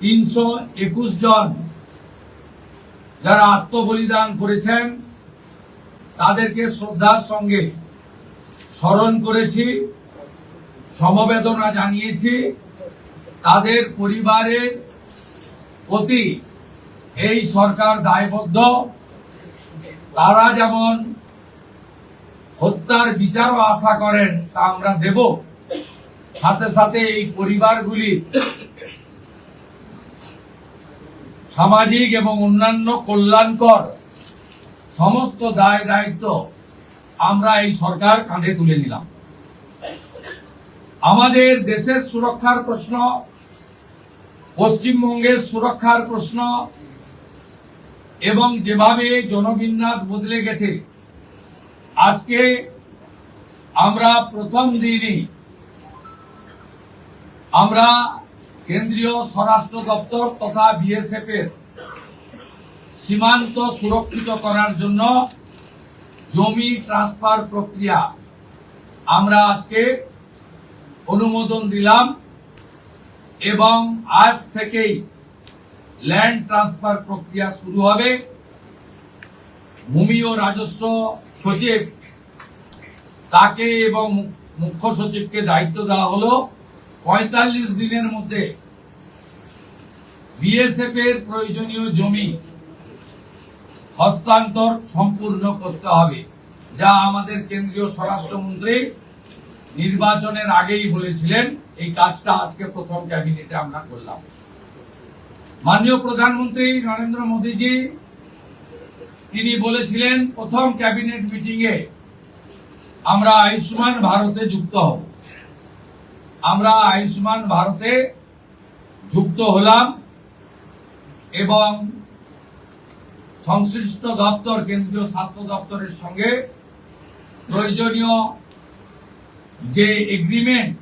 321 জন যারা আত্মবলিদান করেছেন তাদেরকে শ্রদ্ধার সঙ্গে স্মরণ করেছি, সমবেদনা জানিয়েছি। তাদের পরিবারের প্রতি এই সরকার দায়বদ্ধ। তারা যেমন হত্যার বিচারও আশা করেন তা আমরা দেব, সাথে সাথে এই পরিবারগুলি সামাজিক এবং অন্যান্য কল্যাণকর সমস্ত দায় দায়িত্ব আমরা এই সরকার কাঁধে তুলে নিলাম। আমাদের দেশের সুরক্ষার প্রশ্ন, পশ্চিমবঙ্গের সুরক্ষার প্রশ্ন এবং যেভাবে জনবিন্যাস বদলে গেছে, আজকে আমরা প্রথম দিনই আমরা কেন্দ্রীয় স্বরাষ্ট্র দপ্তর তথা বিএসএফ এর সীমান্ত সুরক্ষিত করার জন্য জমি ট্রান্সফার প্রক্রিয়া আমরা আজকে অনুমোদন দিলাম এবং আজ থেকেই ল্যান্ড ট্রান্সফার প্রক্রিয়া শুরু হবে। ভূমি ও রাজস্ব সচিব তাকে এবং মুখ্য সচিবকে দায়িত্ব দেওয়া হলো 45 দিনের মধ্যে বিএসএফ এর প্রয়োজনীয় জমি হস্তান্তর সম্পূর্ণ করতে হবে, যা আমাদের কেন্দ্রীয় স্বরাষ্ট্রমন্ত্রী নির্বাচনের আগেই বলেছিলেন। এই কাজটা আজকে প্রথম ক্যাবিনেটে আমরা করলাম। মাননীয় প্রধানমন্ত্রী নরেন্দ্র মোদীজি তিনি বলেছিলেন প্রথম ক্যাবিনেট মিটিং এ আমরা আয়ুষ্মান ভারতে যুক্ত হব। আমরা আয়ুষ্মান ভারতে যুক্ত হলাম এবং সংশ্লিষ্ট দপ্তর কেন্দ্রীয় স্বাস্থ্য দপ্তরের সঙ্গে প্রয়োজনীয় যে এগ্রিমেন্ট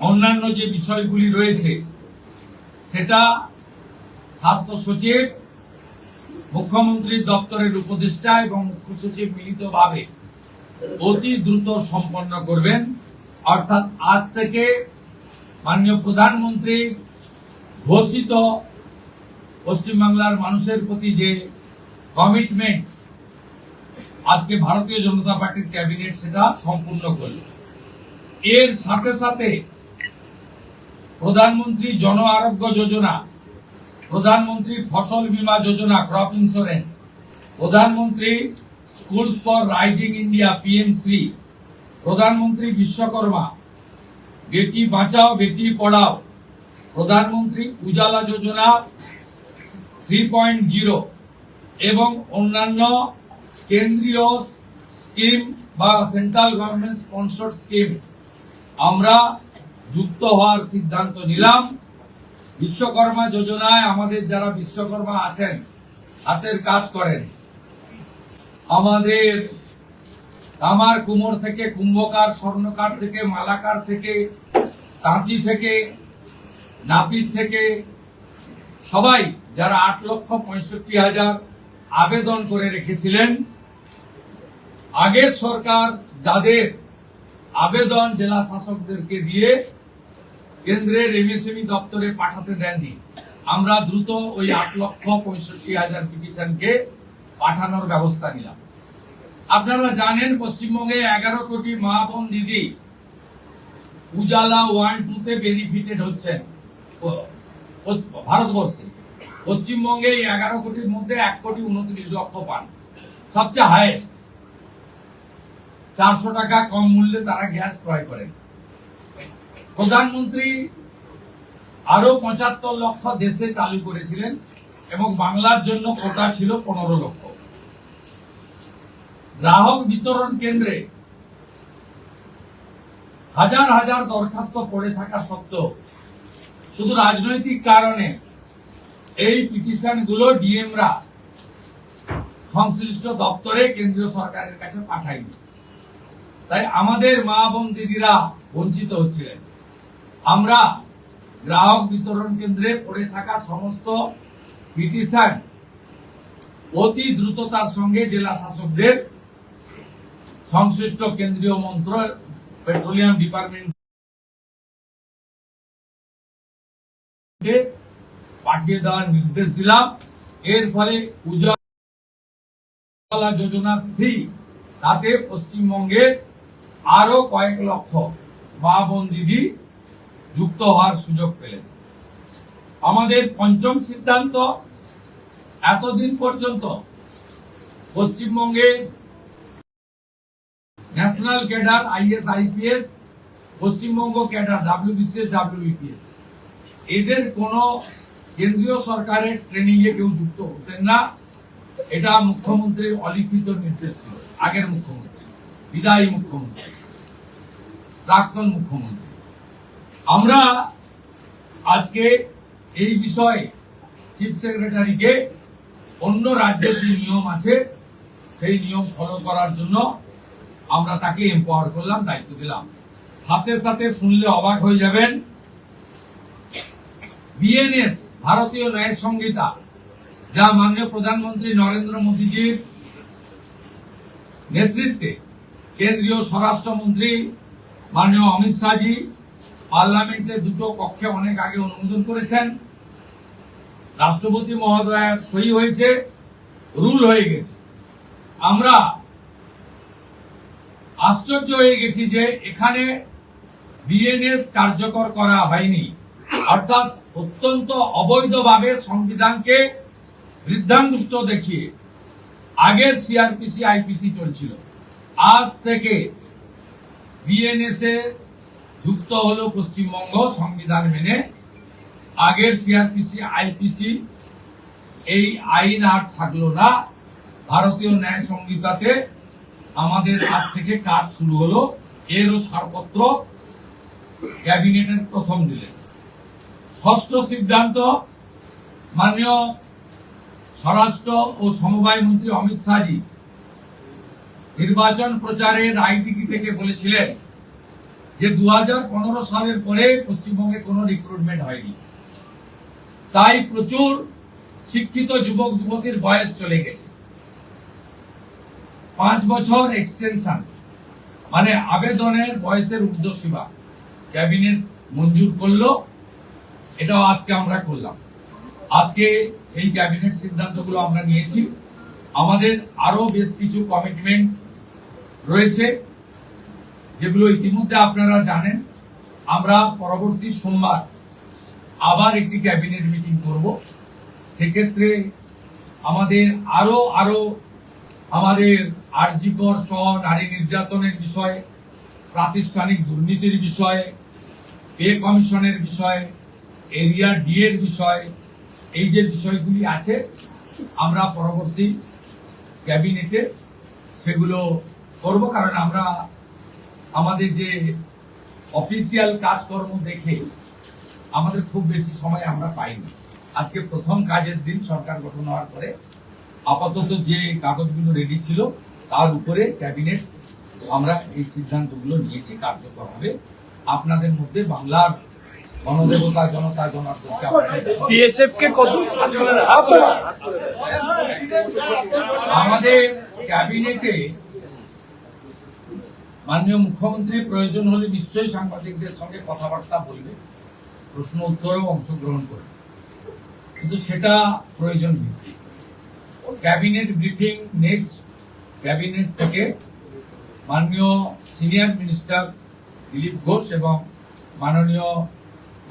অন্যান্য যে বিষয়গুলি রয়েছে সেটা স্বাস্থ্য সচিব, মুখ্যমন্ত্রীর দপ্তরের উপদেষ্টা এবং মুখ্য সচিব মিলিতভাবে অতি দ্রুত সম্পন্ন করবেন। অর্থাৎ আজ থেকে মাননীয় প্রধানমন্ত্রী ঘোষিত পশ্চিমবাংলার মানুষের প্রতি যে কমিটমেন্ট আজকে ভারতীয় জনতা পার্টির ক্যাবিনেট সেটা সম্পূর্ণ করল। এর সাথে সাথে প্রধানমন্ত্রী জন আরোগ্য যোজনা, প্রধানমন্ত্রী ফসল বীমা যোজনা ক্রপ ইন্স্যুরেন্স, প্রধানমন্ত্রী স্কুলস ফর রাইজিং ইন্ডিয়া পিএমশ্রী, প্রধানমন্ত্রী বিশ্বকর্মা, বেটি বাঁচাও বেটি পড়াও, প্রধানমন্ত্রী উজালা যোজনা 3.0 এবং অন্যান্য কেন্দ্রীয় স্কিম বা সেন্ট্রাল গভর্নমেন্ট স্পন্সর স্কিম আমরা যুক্ত হওয়ার সিদ্ধান্ত নিলাম। বিশ্বকর্মা যোজনায় আমাদের যারা বিশ্বকর্মা আছেন, হাতের কাজ করেন, আমাদের কামার কুমোর থেকে কুম্ভকার, স্বর্ণকার থেকে মালাকার থেকে তাঁতি থেকে নাপিত থেকে সবাই যারা 8,65,000 আবেদন করে রেখেছিলেন, আগের সরকার যাদের আবেদন জেলা শাসকদেরকে দিয়ে কেন্দ্রের এমএসএমই দপ্তরে পাঠাতে দেননি, আমরা দ্রুত ওই 8,65,000 পিটিশনকে পাঠানোর ব্যবস্থা নিলাম। আপনারা জানেন পশ্চিমবঙ্গে 11 কোটি মা বোন দিদি উজালা 1-2 বেনিফিটেড হচ্ছেন ভারতবর্ষে। পশ্চিমবঙ্গে 11 কোটির মধ্যে 1,29,00,000 পান, সবচেয়ে হাইয়েস্ট। 400 টাকা কম মূল্যে তারা গ্যাস ক্রয় করেন। প্রধানমন্ত্রী আরো 75 লক্ষ দেশে চালু করেছিলেন এবং বাংলার জন্য কোটা ছিল 15 লক্ষ। গ্রাহক বিতরণ কেন্দ্রে হাজার হাজার দরখাস্ত পড়ে থাকা সত্ত্বেও শুধু রাজনৈতিক কারণে এই পিটিশন গুলো ডিএমরা সংশ্লিষ্ট দপ্তরে কেন্দ্রীয় সরকারের কাছে পাঠায়নি। তাই আমাদের মা বোন দিদিরা বঞ্চিত হচ্ছিলেন। আমরা গ্রাহক বিতরণ কেন্দ্রে পড়ে থাকা সমস্ত পিটিশন অতি দ্রুততার সঙ্গে জেলা শাসকদের সংশ্লিষ্ট কেন্দ্রীয় মন্ত্রক পেট্রোলিয়াম ডিপার্টমেন্ট পাঠিয়ে দেওয়ার নির্দেশ দিলাম। এর ফলে উজ্জ্বলা যোজনা 3 তাতে পশ্চিমবঙ্গের আরো কয়েক লক্ষ মা বোন দিদি যুক্ত হওয়ার সুযোগ পেলেন। আমাদের পঞ্চম সিদ্ধান্ত, এতদিন পর্যন্ত পশ্চিমবঙ্গে national cadre IAS IPS, Paschimbanga cadre WBCS WBPS এদের কোন কেন্দ্রীয় সরকারের ট্রেনিং এ কেউ যুক্ত হতেন না। এটা মুখ্যমন্ত্রীর অলিখিত নির্দেশ ছিল। আগের মুখ্যমন্ত্রী, বিদায়ী মুখ্যমন্ত্রী, প্রাক্তন মুখ্যমন্ত্রী। আমরা আজকে এই বিষয়ে চিফ সেক্রেটারিকে অন্য রাজ্যের যে নিয়ম আছে সেই নিয়ম ফলো করার জন্য আমরা তাকে এম্পাওয়ার করলাম, দায়িত্ব দিলাম। সাথে সাথে শুনলে অবাক হয়ে যাবেন, BNS ভারতীয় ন্যায় সংহিতা, যা মাননীয় প্রধানমন্ত্রী নরেন্দ্র মোদীজির নেতৃত্বে কেন্দ্রীয় স্বরাষ্ট্রমন্ত্রী মাননীয় অমিত শাহজি পার্লামেন্টে দুটো কক্ষে অনেক আগে অনুমোদন করেছেন, রাষ্ট্রপতি মহোদয়ের সই হয়েছে, রুল হয়ে গেছে। আমরা আশ্চর্য হয়ে গেছি যে এখানে BNS কার্যকর করা হয়নি, অর্থাৎ অত্যন্ত অবৈধভাবে সংবিধানকে বৃদ্ধাঙ্গুষ্ঠ দেখিয়ে আগের CRPC IPC চলছিল। আজ থেকে BNS এ যুক্ত হলো পশ্চিমবঙ্গ সংবিধান মেনে। আগের CRPC IPC এই আইন আর থাকলো না। ভারতীয় ন্যায় সংহিতাতে আমাদের আজ থেকে কাজ শুরু হলো। এরও ছাড়পত্র ক্যাবিনেটের প্রথম দিলেন। ষষ্ঠ সিদ্ধান্ত, মাননীয় স্বরাষ্ট্র ও সমবায় মন্ত্রী অমিত শাহজি নির্বাচন প্রচারে রায়দিঘি থেকে বলেছিলেন যে 2015 সালের পরে পশ্চিমবঙ্গে কোনো রিক্রুটমেন্ট হয়নি, তাই প্রচুর শিক্ষিত যুবক যুবতীর বয়স চলে গেছে। 5 বছর এক্সটেনশন, মানে আবেদনের বয়সের ঊর্ধ্বসীমা ক্যাবিনেট মঞ্জুর করলো। এটাও আজকে আমরা করলাম। আজকে এই ক্যাবিনেট সিদ্ধান্তগুলো আমরা নিয়েছি। আমাদের আরো বেশ কিছু কমিটমেন্ট রয়েছে, যেগুলো ইতিমধ্যে আপনারা জানেন। আমরা পরবর্তী সোমবার আবার একটি ক্যাবিনেট মিটিং করব। সেক্ষেত্রে আমাদের আরো আমাদের আরজিকর সহ নারী নির্যাতনের বিষয়ে, প্রাতিষ্ঠানিক দুর্নীতির বিষয়ে, পে কমিশনের বিষয়ে, এরিয়া ডি এর বিষয়, এই যে বিষয়গুলি আছে আমরা পরবর্তী ক্যাবিনেটে সেগুলো করব। কারণ আমরা আমাদের যে অফিসিয়াল কাজকর্ম দেখে আমাদের খুব বেশি সময় আমরা পাইনি। আজকে প্রথম কাজের দিন সরকার গঠন হওয়ার পরে আপাতত যে কাগজগুলো রেডি ছিল তার উপরে ক্যাবিনেট আমরা এই সিদ্ধান্তগুলো নিয়েছি, কার্যকর হবে। আপনাদের মধ্যে বাংলার গণদেবতা জনতা জনার্দনকে আমাদের ক্যাবিনেটে মাননীয় মুখ্যমন্ত্রী প্রয়োজন হলে নিশ্চয়ই সাংবাদিকদের সঙ্গে কথাবার্তা বলবে, প্রশ্ন উত্তরেও অংশগ্রহণ করবে, কিন্তু সেটা প্রয়োজন ভিত্তিক। ক্যাবিনেট ব্রিফিং নেক্সট ক্যাবিনেট থেকে মাননীয় সিনিয়র মিনিস্টার দিলীপ ঘোষ এবং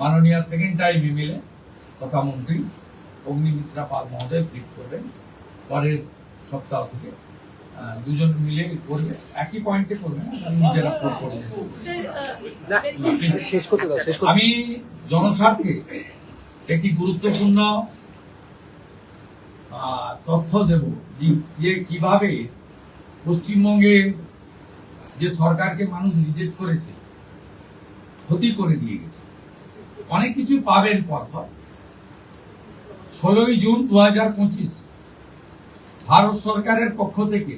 মাননীয় সেকেন্ড টাইম MLA তথা মন্ত্রী অগ্নিমিত্রা পাল মহোদয় ব্রিফ করবেন। পরের সপ্তাহ থেকে দুজন মিলে করবে, একই পয়েন্টে করবে না, নিজেরা করে। আমি জনস্বার্থে একটি গুরুত্বপূর্ণ তথ্য দেব যে কিভাবে পশ্চিমবঙ্গে যে সরকারকে মানুষ রিজেক্ট করেছে, ক্ষতি করে দিয়ে গেছে, অনেক কিছু পাবেন পরপর। 16ই জুন 2025 ভারত সরকারের পক্ষ থেকে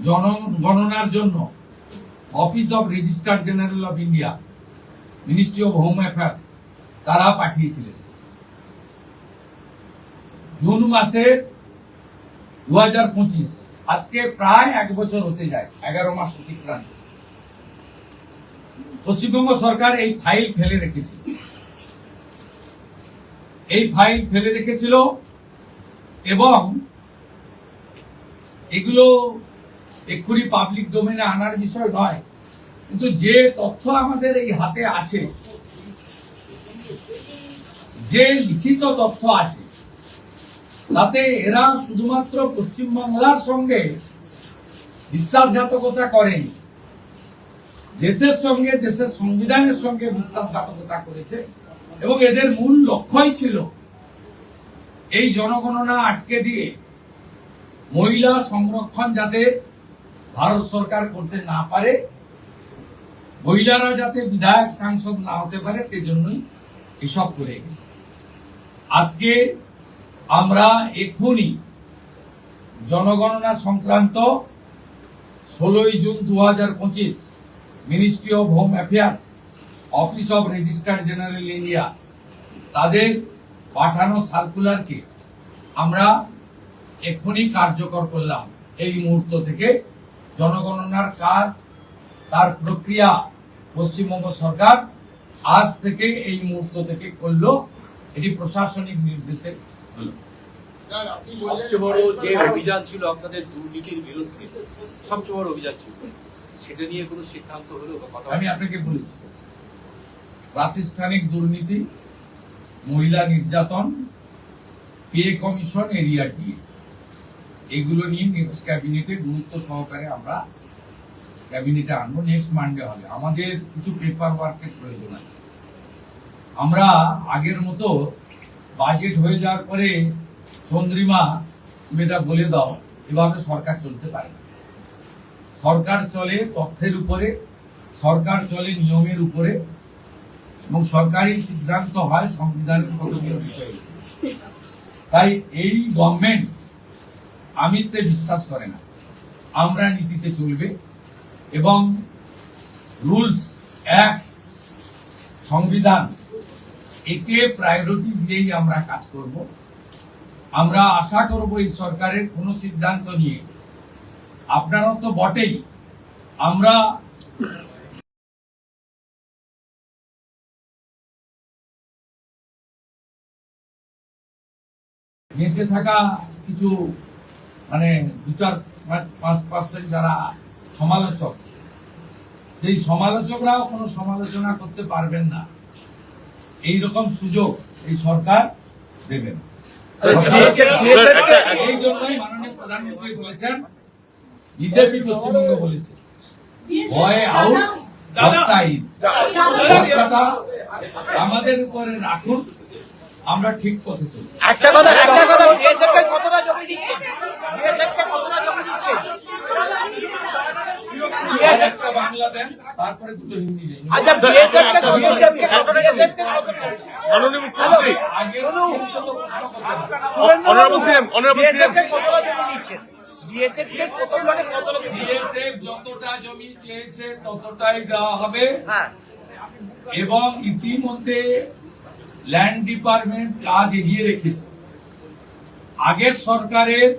জনগণনার জন্য office of registrar general of India, ministry of home affairs তারা পাঠিয়েছিলেন। জুন মাসে 2025, আজকে প্রায় 1 বছর হতে যায়, 11 মাস অতিক্রান্ত। পশ্চিমবঙ্গ সরকার এই ফাইল ফেলে রেখেছে। এই ফাইল ফেলে রেখেছিল এবং এগুলো এক্ষুনি পাবলিক ডোমেনে আনার বিষয় নয়, কিন্তু যে তথ্য আমাদের এই হাতে আছে, যে লিখিত তথ্য আছে, তাতে এরা শুধুমাত্র পশ্চিমবাংলার সঙ্গে বিশ্বাসঘাতকতা করেনি, দেশের সঙ্গে, দেশের সংবিধানের সঙ্গে বিশ্বাসঘাতকতা করেছে। এবং এদের মূল লক্ষ্যই ছিল এই জনগণনা আটকে দিয়ে মহিলা সংরক্ষণ যাতে ভারত সরকার করতে না পারে, মহিলারা যাতে বিধায়ক সাংসদ না হতে পারে, সেজন্যই এসব করে গেছে। আজকে আমরা এখনই জনগণনা সংক্রান্ত 16 June 2025 ministry of home affairs, office of registrar general India, তাদের পাঠানো সার্কুলারকে আমরা এখনই কার্যকর করলাম। এই মুহূর্ত থেকে জনগণনার কাজ, তার প্রক্রিয়া পশ্চিমবঙ্গ সরকার আজ থেকে, এই মুহূর্ত থেকে করলো। এটি প্রশাসনিক নির্দেশে হলো। সবচেয়ে বড় যে অভিযান ছিল আপনাদের দুর্নীতির বিরুদ্ধে, সবচেয়ে বড় অভিযান ছিল, সেটা নিয়ে কোনো সিদ্ধান্ত হলো? আমি আপনাকে বলেছি, প্রাতিষ্ঠানিক দুর্নীতি, মহিলা নির্যাতন, পে কমিশন, এরিয়া ডিএ, এগুলো নিয়ে নেক্সট ক্যাবিনেটে গুরুত্ব সহকারে আমরা ক্যাবিনেটে আনবো। নেক্সট মানডে হবে। আমাদের কিছু পেপার ওয়ার্কের প্রয়োজন আছে। আমরা আগের মতো বাজেট হয়ে যাওয়ার পরে চন্দ্রিমা তুমি এটা বলে দাও, এভাবে সরকার চলতে পারে না। সরকার চলে তথ্যের উপরে, সরকার চলে নিয়মের উপরে, এবং সরকারি সিদ্ধান্ত হয় সংবিধানের কতগুলো বিষয়ে। তাই এই গভর্নমেন্ট আমিত্বে বিশ্বাস করে না, আমরা নীতিতে চলবে এবং রুলস, অ্যাক্টস, সংবিধান, একে প্রায়োরিটি দিয়েই আমরা কাজ করব। আমরা আশা করব এই সরকারের কোন সিদ্ধান্ত নিয়ে, আপনারা তো বটেই, আমরা বেঁচে থাকা কিছু মানে 2-5% যারা সমালোচক, সেই সমালোচকরাও কোনো সমালোচনা করতে পারবেন না, এই রকম সুযোগ এই সরকার দেবেন। এই জন্যই মাননীয় প্রধানমন্ত্রী বলেছেন, বিজেপি পশ্চিমবঙ্গ বলেছে, ভয় আউট, ভরসা ইন। ভরসাটা আমাদের উপরে রাখুন, আমরা ঠিক পথে চলি। একটা কথা বিএসএফ কে কতটা জমি দিচ্ছে? বিএসএফ কে কতটা জমি দিচ্ছে? বিএসএফ কে বাংলা দেন, তারপরে দুটো হিন্দি দেন। আচ্ছা, বিএসএফ কে কতটা জমি? মাননীয় মুখ্যমন্ত্রী, আগের কিন্তু তো প্রশ্ন করতে হবে। অনারেবল সিএম, বিএসএফ কে কতটা জমি দিচ্ছে? বিএসএফ কে কতটা জমি? বিএসএফ যতটা জমি চেয়েছে ততটাই দেওয়া হবে। হ্যাঁ, এবং ইতিমধ্যে ল্যান্ড ডিপার্টমেন্ট কাজ এগিয়ে রেখেছে। আগের সরকারের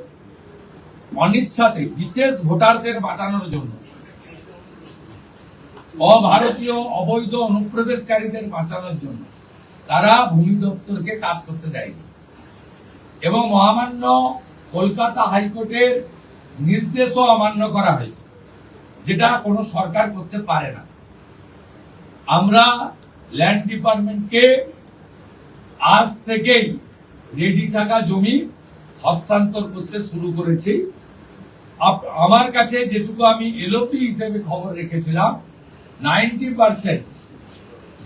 অনিচ্ছাতে, বিশেষ ভোটারদের বাঁচানোর জন্য, অভারতীয় অবৈধ অনুপ্রবেশকারীদের বাঁচানোর জন্য তারা ভূমি দপ্তরকে কাজ করতে দেয়নি, এবং মহামান্য কলকাতা হাইকোর্টের নির্দেশও অমান্য করা হয়েছে, যেটা কোনো সরকার করতে পারে না। আমরা ল্যান্ড ডিপার্টমেন্টকে আজ থেকেই রেডি থাকা জমি হস্তান্তর করতে শুরু করেছি। আমার কাছে যেটুকু আমি এলওপি হিসেবে খবর রেখেছিলাম, 90%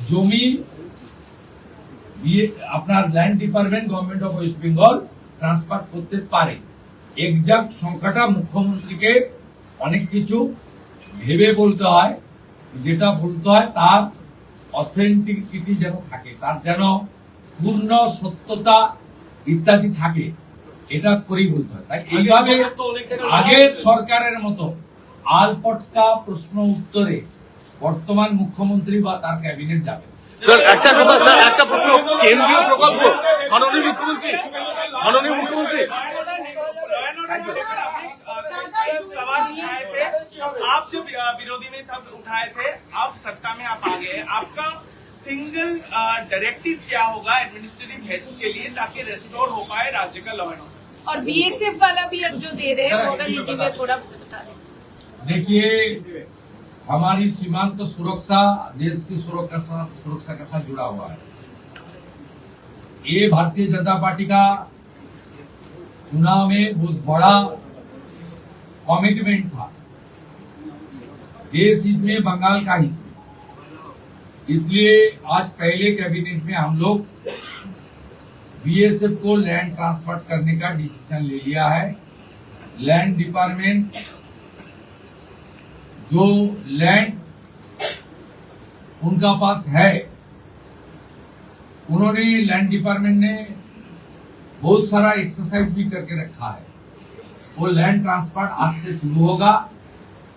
জমি আপনার land department government of West Bengal transfer করতে পারে। এক্সাক্ট সংখ্যাটা মুখ্যমন্ত্রীকে অনেক কিছু ভেবে বলতে হয়, যেটা বলতে হয় তার অথেন্টিকিটি যেন থাকে, তার যেন পূর্ণ সত্যতা ইত্যাদি থাকে, এটা করেই বলতে হয়। তাই এইভাবে আগের সরকারের মতো আলপটকা প্রশ্ন উত্তরে বর্তমান মুখ্যমন্ত্রী বা তার ক্যাবিনেট যাবে। স্যার একটা কথা, স্যার একটা প্রশ্ন, কেন্দ্রীয় প্রকল্প, মাননীয় মুখ্যমন্ত্রী, মাননীয় মুখ্যমন্ত্রী, सवाल उठाए थे, आप जब विरोधी में तब उठाए थे, आप सत्ता में आप आ गए, आपका सिंगल डायरेक्टिव क्या होगा एडमिनिस्ट्रेटिव हेड्स के लिए ताकि रेस्टोर हो पाए राज्य का लॉ एंड ऑर्डर? और बीएसएफ वाला भी अब जो दे रहे हैं वो अगर हिंदी में थोड़ा बता दें। देखिए, हमारी सीमांत सुरक्षा देश की सुरक्षा के साथ जुड़ा हुआ है। ये भारतीय जनता पार्टी का चुनाव में बहुत बड़ा कमिटमेंट था। देश हित में बंगाल का हित, इसलिए आज पहले कैबिनेट में हम लोग बीएसएफ को लैंड ट्रांसफर करने का डिसीजन ले लिया है। लैंड डिपार्टमेंट जो लैंड उनका पास है, उन्होंने लैंड डिपार्टमेंट ने बहुत सारा एक्सरसाइज भी करके रखा है। वो लैंड ट्रांसफर आज से शुरू होगा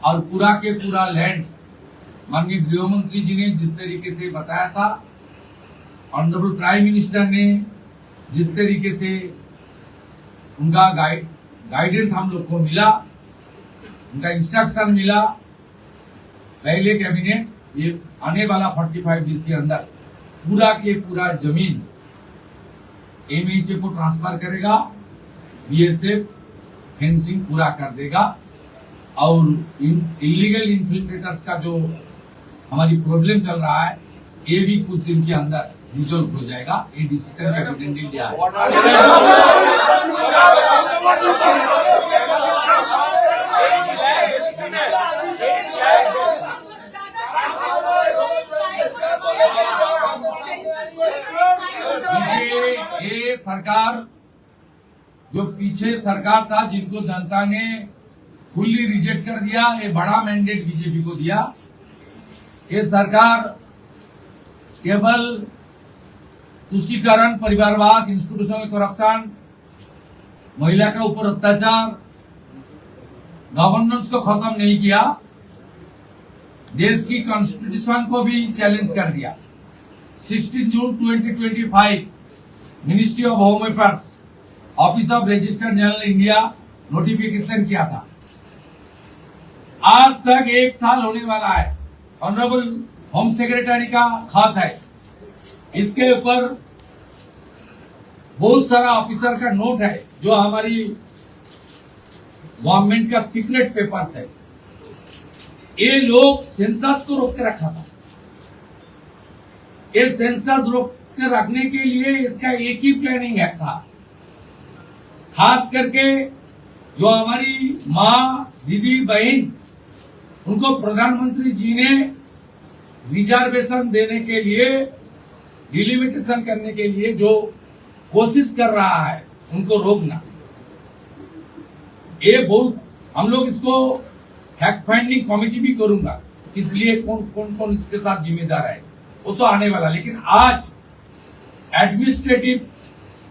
और पूरा के पूरा लैंड माननीय गृह मंत्री जी ने जिस तरीके से बताया था, ऑनरेबल प्राइम मिनिस्टर ने जिस तरीके से उनका गाइडेंस हम लोग को मिला, उनका इंस्ट्रक्शन मिला, पहले कैबिनेट ये आने वाला 45 डेज के अंदर पूरा के पूरा जमीन एमएचए को ट्रांसफर करेगा, बीएसएफ फेंसिंग पूरा कर देगा और इलीगल इन्फिल्ट्रेटर्स का जो हमारी प्रॉब्लम चल रहा है ये भी कुछ दिन के अंदर रिजॉल्व हो जाएगा। ये डिसीजन कैबिनेट ने लिया है। ये सरकार जो पीछे सरकार था जिनको जनता ने फुल्ली रिजेक्ट कर दिया, ये बड़ा मैंडेट बीजेपी को दिया। ये सरकार केवल तुष्टीकरण, परिवारवाद, इंस्टीट्यूशनल करप्शन, महिला के ऊपर अत्याचार, गवर्नेंस को खत्म नहीं किया, देश की कॉन्स्टिट्यूशन को भी चैलेंज कर दिया। 16 जून 2025 ministry of home affairs, office of registered general India notification किया था। आज तक 1 साल होने वाला है। ऑनरेबल होम सेक्रेटरी का खत है, इसके ऊपर बहुत सारा ऑफिसर का नोट है जो हमारी गवर्नमेंट का सीक्रेट पेपर्स है। ये लोग सेंसस को रोक के रखा था। ये सेंसस रोक के रखने के लिए इसका एक ही प्लानिंग है था। खास करके जो हमारी माँ, दीदी, बहन, उनको प्रधानमंत्री जी ने रिजर्वेशन देने के लिए, डिलिमिटेशन करने के लिए जो कोशिश कर रहा है, उनको रोकना। ये बहुत, हम लोग इसको फैक्ट फाइंडिंग कमेटी भी करूंगा, इसलिए कौन इसके साथ जिम्मेदार है वो तो आने वाला। लेकिन आज एडमिनिस्ट्रेटिव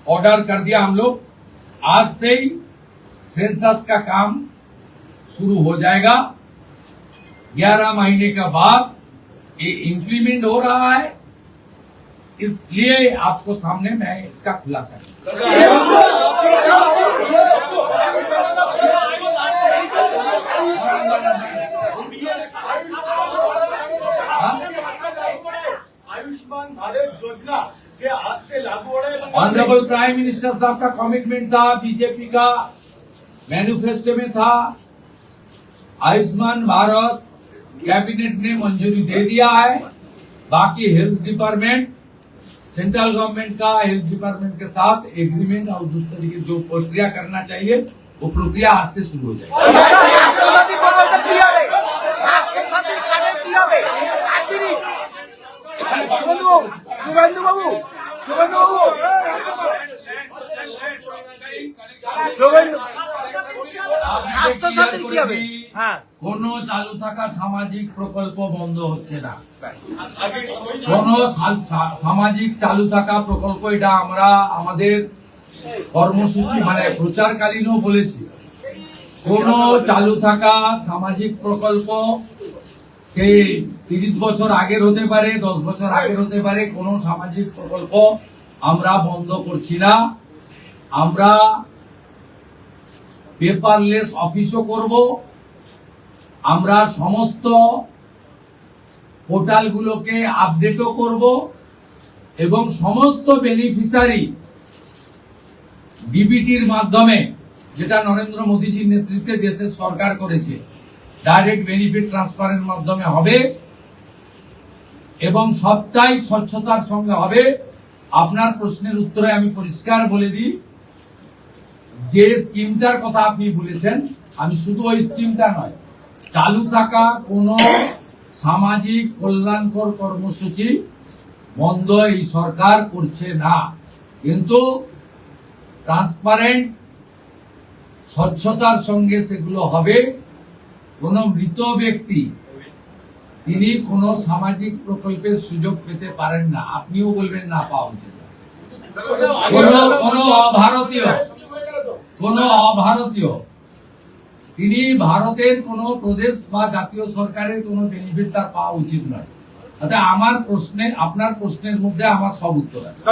ऑर्डर कर दिया हम लोग, आज से ही सेंसस का काम शुरू हो जाएगा। 11 महीने के बाद ये इम्प्लीमेंट हो रहा है, इसलिए आपको सामने मैं इसका खुलासा आयुष्मान भारत योजना के आज से लागू हो रहे हैं। ऑनरेबल प्राइम मिनिस्टर साहब का कमिटमेंट था, बीजेपी का मैनिफेस्टो में था। आयुष्मान भारत कैबिनेट ने मंजूरी दे दिया है। बाकी हेल्थ डिपार्टमेंट, सेंट्रल गवर्नमेंट का हेल्थ डिपार्टमेंट के साथ एग्रीमेंट और दूसरे की जो प्रक्रिया करना चाहिए वो प्रक्रिया आज से शुरू हो जाएगी। शुभेंदु बाबू কোনো চালু থাকা সামাজিক প্রকল্প বন্ধ হচ্ছে না। কোন সামাজিক চালু থাকা প্রকল্প, এটা আমরা আমাদের কর্মসূচি মানে প্রচারকালীনও বলেছি। কোন চালু থাকা সামাজিক প্রকল্প সে 30 বছর আগের হতে পারে, 10 বছর আগের হতে পারে, কোন সামাজিক প্রকল্প আমরা বন্ধ করছি না। আমরা পেপারলেস অফিসও করব, আমরা সমস্ত পোর্টালগুলোকে আপডেটও করব এবং সমস্ত বেনিফিশিয়ারি ডিবিটির মাধ্যমে, যেটা নরেন্দ্র মোদীজির নেতৃত্বে দেশের সরকার করেছে, ডাইরেক্ট বেনিফিট ট্রান্সফারের মাধ্যমে হবে এবং সবটাই স্বচ্ছতার সঙ্গে হবে। আপনার প্রশ্নের উত্তরে আমি পরিষ্কার বলে দিই, যে স্কিমটার কথা আপনি বলেছেন, আমি শুধু ওই স্কিমটা নয়, চালু থাকা কোনো সামাজিক কল্যাণকর কর্মসূচি বন্ধ এই সরকার করছে না, কিন্তু ট্রান্সপারেন্ট স্বচ্ছতার সঙ্গে সেগুলো হবে। কোন মৃত ব্যক্তি তিনি কোন সামাজিক প্রকল্পের সুযোগ পেতে পারেন না, আপনিও বলবেন না পাওয়া উচিত। কোন অভারতীয় তিনি ভারতের কোন প্রদেশ বা জাতীয় সরকারের কোন বেনিফিট তার পাওয়া উচিত নয়। তাতে আমার প্রশ্নে, আপনার প্রশ্নের মধ্যে আমার সব উত্তর আছে।